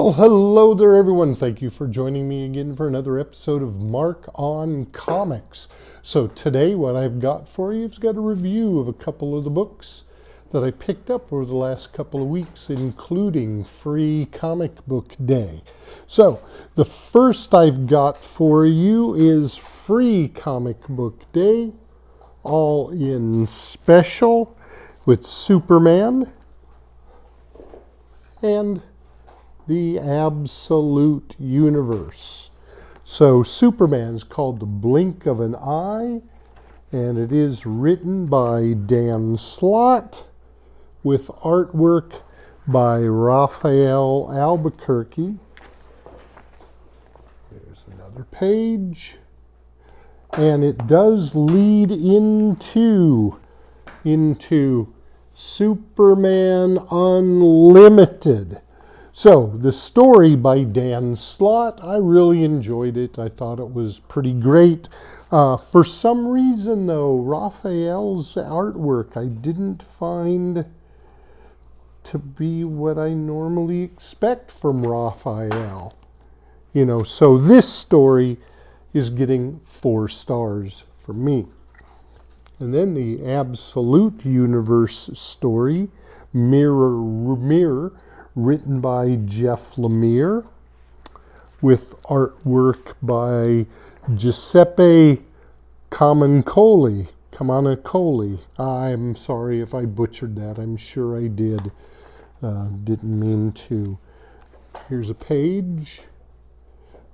Well, hello there, everyone. Thank you for joining me again for another episode of Mark on Comics. So today what I've got for you is got a review of a couple of the books that I picked up over the last couple of weeks, including Free Comic Book Day. So the first I've got for you is Free Comic Book Day, all in special with Superman and the Absolute Universe. So Superman's called The Blink of an Eye, and it is written by Dan Slott with artwork by Raphael Albuquerque. There's another page, and it does lead into Superman Unlimited. So, the story by Dan Slott, I really enjoyed it. I thought it was pretty great. For some reason, though, Raphael's artwork I didn't find to be what I normally expect from Raphael. So this story is getting 4 stars from me. And then the Absolute Universe story, Mirror, written by Jeff Lemire, with artwork by Giuseppe Camuncoli. I'm sorry if I butchered that. I'm sure I did. Didn't mean to. Here's a page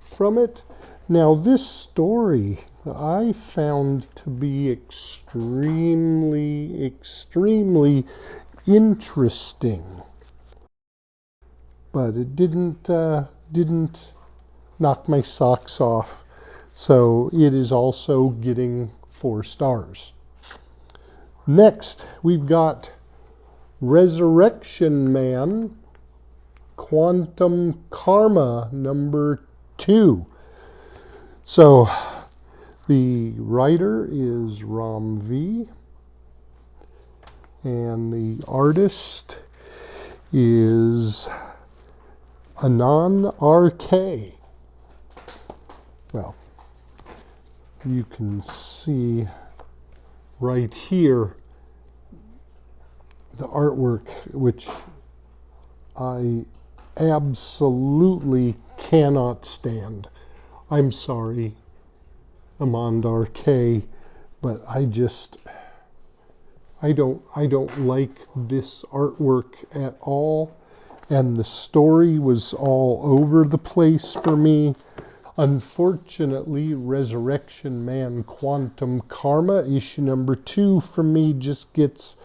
from it. Now, this story I found to be extremely interesting. But it didn't knock my socks off, so it is also getting 4 stars. Next, we've got Resurrection Man, Quantum Karma number 2. So the writer is Ram V, and the artist is Anon RK. Well, you can see right here the artwork, which I absolutely cannot stand. I'm sorry, Anon RK, but I don't like this artwork at all. And the story was all over the place for me. Unfortunately, Resurrection Man Quantum Karma, issue number 2, from me just gets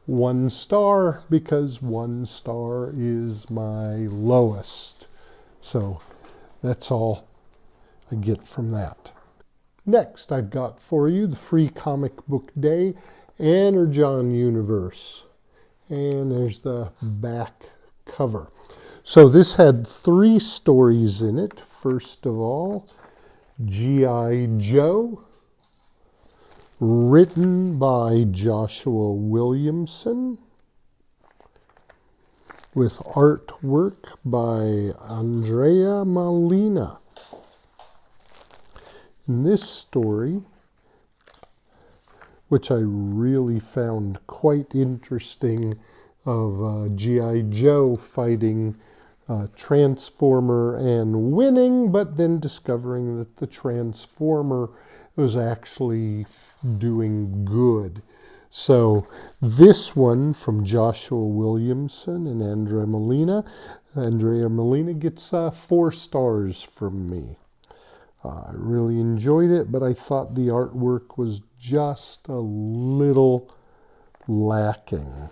1 star, because 1 star is my lowest. So that's all I get from that. Next, I've got for you the Free Comic Book Day Energon Universe. And there's the back cover. So this had 3 stories in it. First of all, G.I. Joe, written by Joshua Williamson, with artwork by Andrea Molina. In this story, which I really found quite interesting, of G.I. Joe fighting Transformer and winning, but then discovering that the Transformer was actually doing good. So this one from Joshua Williamson and Andrea Molina gets 4 stars from me. I really enjoyed it, but I thought the artwork was just a little lacking.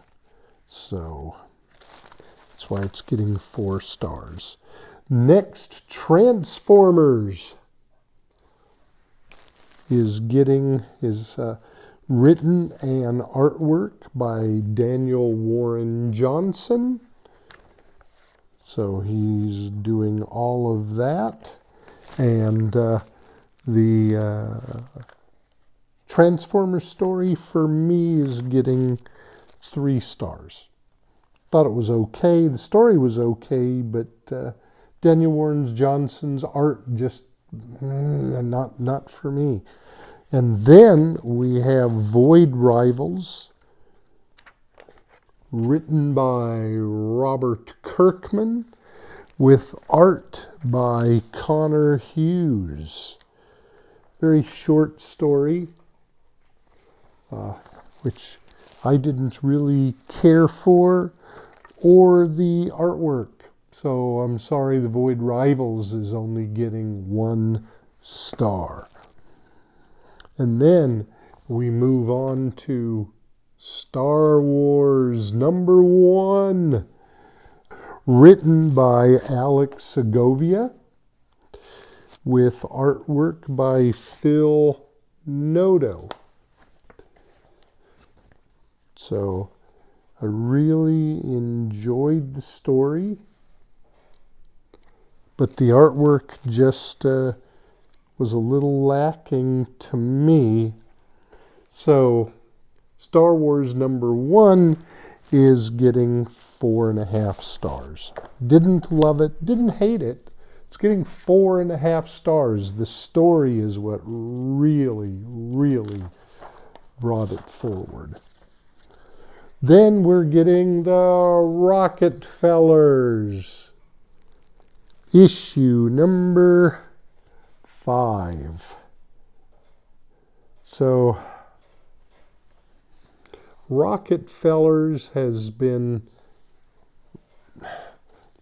So that's why it's getting 4 stars. Next, Transformers is written and artwork by Daniel Warren Johnson. So he's doing all of that. And the Transformers story for me is getting 3 stars. Thought it was okay. The story was okay, but Daniel Warren Johnson's art just not for me. And then we have Void Rivals, written by Robert Kirkman, with art by Connor Hughes. Very short story, which I didn't really care for, or the artwork. So I'm sorry, the Void Rivals is only getting 1 star. And then we move on to Star Wars #1, written by Alex Segovia, with artwork by Phil Noto. So I really enjoyed the story, but the artwork just was a little lacking to me. So Star Wars #1 is getting 4.5 stars. Didn't love it, didn't hate it. It's getting 4.5 stars. The story is what really, really brought it forward. Then we're getting the Rockefellers, issue #5. So Rockefellers has been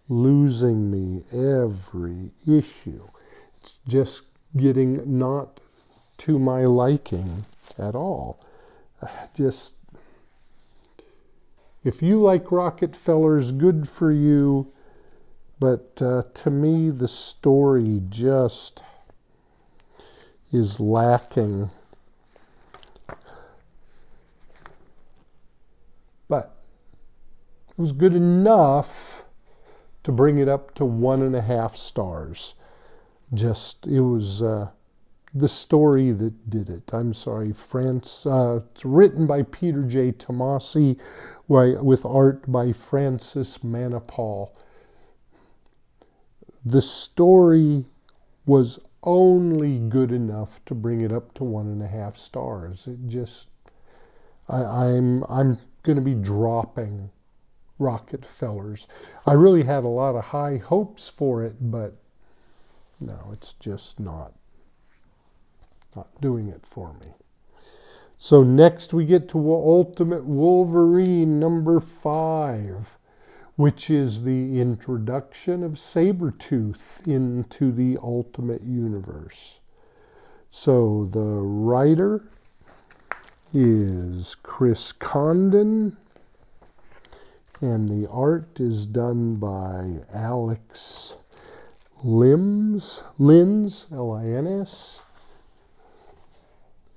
losing me every issue. It's just getting not to my liking at all. Just, if you like Rockefellers, good for you. But to me, the story just is lacking. But it was good enough to bring it up to 1.5 stars. Just, it was the story that did it. I'm sorry, it's written by Peter J. Tomasi, with art by Francis Manapal. The story was only good enough to bring it up to 1.5 stars. It just, I'm going to be dropping Rockefellers. I really had a lot of high hopes for it, but no, it's just not doing it for me. So next we get to Ultimate Wolverine #5, which is the introduction of Sabretooth into the Ultimate Universe. So the writer is Chris Condon, and the art is done by Alex Lins, Lins.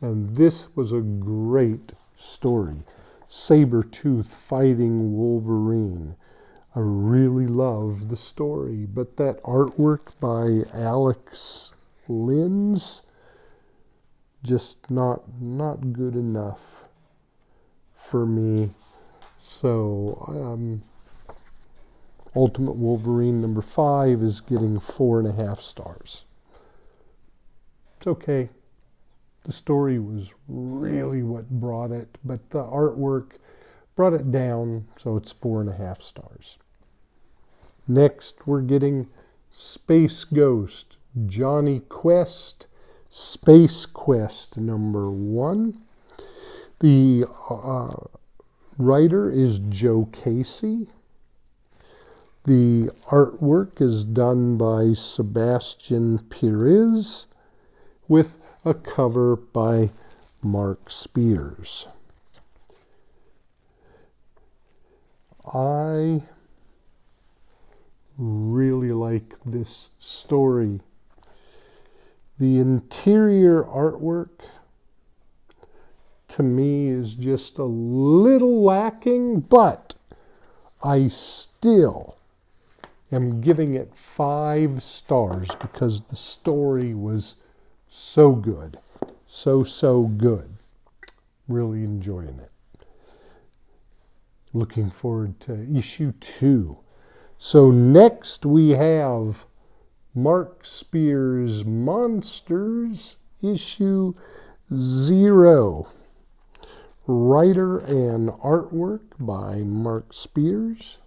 And this was a great story. Sabretooth fighting Wolverine. I really love the story, but that artwork by Alex Lins, just not good enough for me. So Ultimate Wolverine #5 is getting 4.5 stars. It's okay. The story was really what brought it, but the artwork brought it down, so it's 4.5 stars. Next, we're getting Space Ghost, Johnny Quest, Space Quest #1. The writer is Joe Casey. The artwork is done by Sebastian Perez, with a cover by Mark Spears. I really like this story. The interior artwork, to me, is just a little lacking, but I still am giving it 5 stars because the story was so good. So good. Really enjoying it. Looking forward to issue 2. So next we have Mark Spears Monsters, issue 0. Writer and artwork by Mark Spears.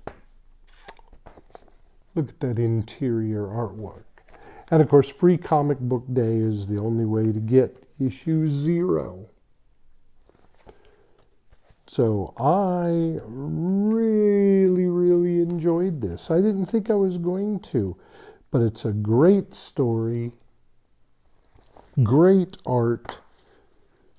Look at that interior artwork. And of course, Free Comic Book Day is the only way to get issue 0. So I really enjoyed this. I didn't think I was going to, but it's a great story, great art.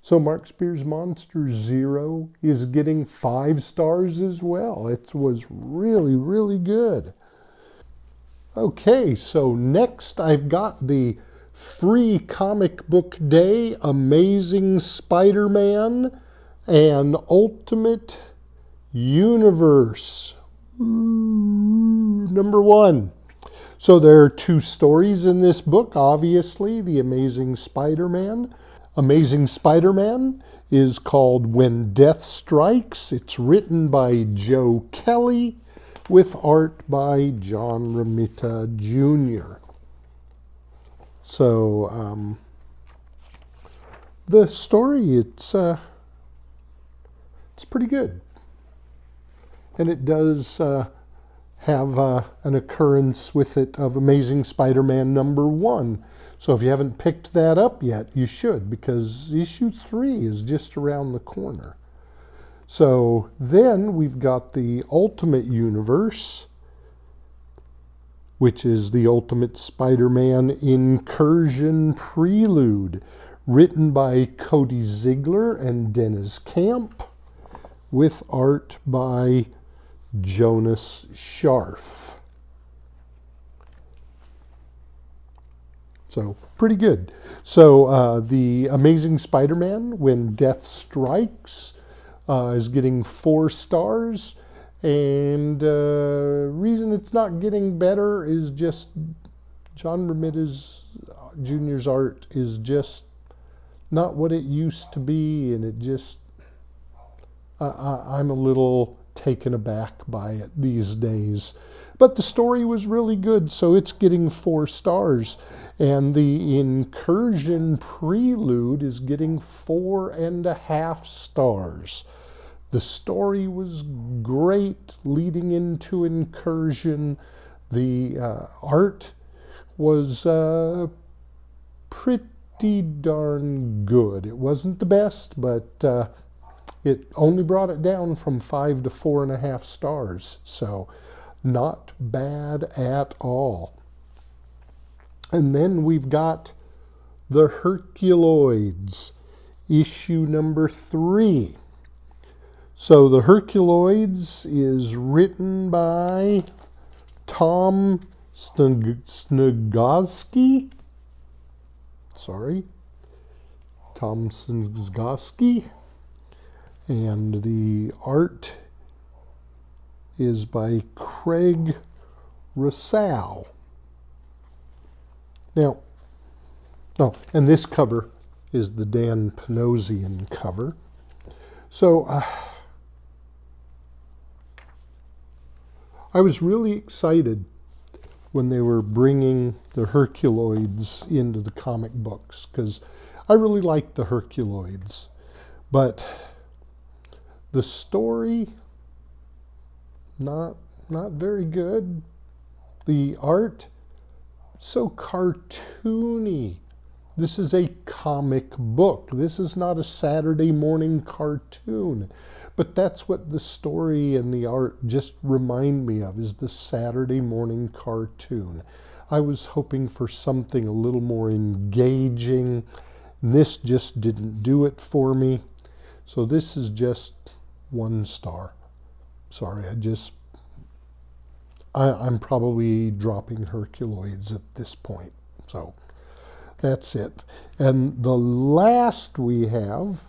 So Mark Spears Monsters 0 is getting 5 stars as well. It was really good. Okay, so next I've got the Free Comic Book Day Amazing Spider-Man and Ultimate Universe. Number 1. So there are 2 stories in this book, obviously, The Amazing Spider-Man. Amazing Spider-Man is called When Death Strikes. It's written by Joe Kelly with art by John Romita Jr. So the story, it's pretty good. And it does have an occurrence with it of Amazing Spider-Man number 1. So if you haven't picked that up yet, you should, because issue 3 is just around the corner. So then we've got the Ultimate Universe, which is the Ultimate Spider-Man Incursion Prelude, written by Cody Ziegler and Dennis Camp, with art by Jonas Scharf. So pretty good. So the Amazing Spider-Man When Death Strikes is getting 4 stars, and reason it's not getting better is just John Romita Jr.'s art is just not what it used to be, and it just I'm a little taken aback by it these days. But the story was really good, so it's getting 4 stars. And the Incursion Prelude is getting 4.5 stars. The story was great leading into Incursion. The art was pretty darn good. It wasn't the best, but it only brought it down from 5 to 4.5 stars. So not bad at all. And then we've got the Herculoids, issue number 3. So the Herculoids is written by Tom Snugosky. Tom Snugosky. And the art is by Craig Rousseau. Now, and this cover is the Dan Panosian cover. So I was really excited when they were bringing the Herculoids into the comic books, because I really liked the Herculoids. But the story, not very good. The art, so cartoony. This is a comic book. This is not a Saturday morning cartoon. But that's what the story and the art just remind me of, is the Saturday morning cartoon. I was hoping for something a little more engaging. This just didn't do it for me. So this is just 1 star. Sorry, I'm probably dropping Herculoids at this point. So that's it. And the last we have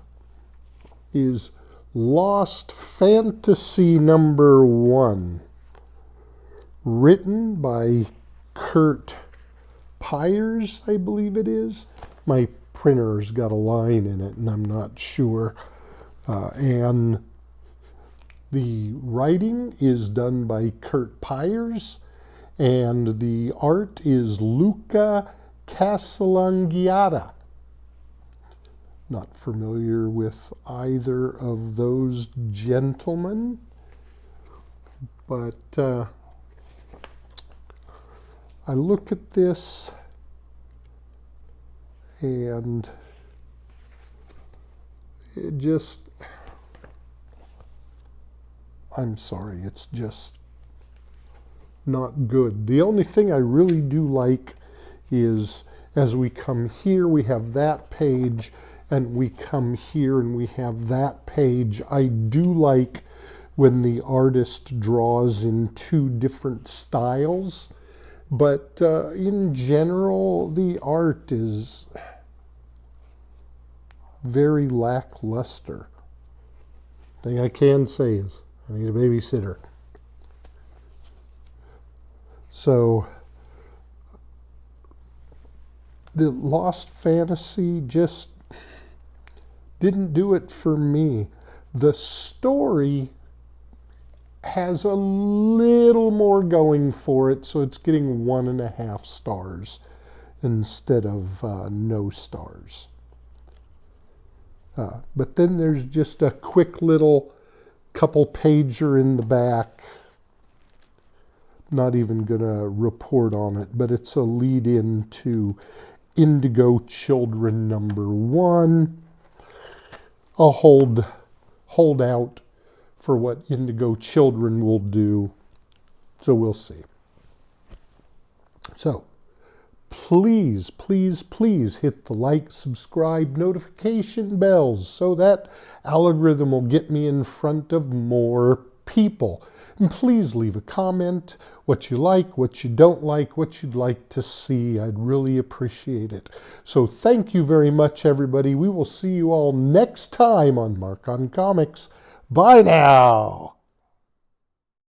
is Lost Fantasy number 1, written by Kurt Pyers, I believe it is. My printer's got a line in it, and I'm not sure. And the writing is done by Kurt Pyers, and the art is Luca Castellangiata. Not familiar with either of those gentlemen, but I look at this and it just, I'm sorry, it's just not good. The only thing I really do like is as we come here, we have that page, and we come here and we have that page. I do like when the artist draws in two different styles, but in general, the art is very lackluster. Thing I can say is I need a babysitter. So the Lost Fantasy just didn't do it for me. The story has a little more going for it, so it's getting 1.5 stars instead of no stars. But then there's just a quick little couple pager in the back. Not even gonna report on it, but it's a lead in to Indigo Children #1. I'll hold out for what Indigo Children will do, so we'll see. So please, please, please hit the like, subscribe, notification bells so that algorithm will get me in front of more people. And please leave a comment, what you like, what you don't like, what you'd like to see. I'd really appreciate it. So thank you very much, everybody. We will see you all next time on Mark on Comics. Bye now.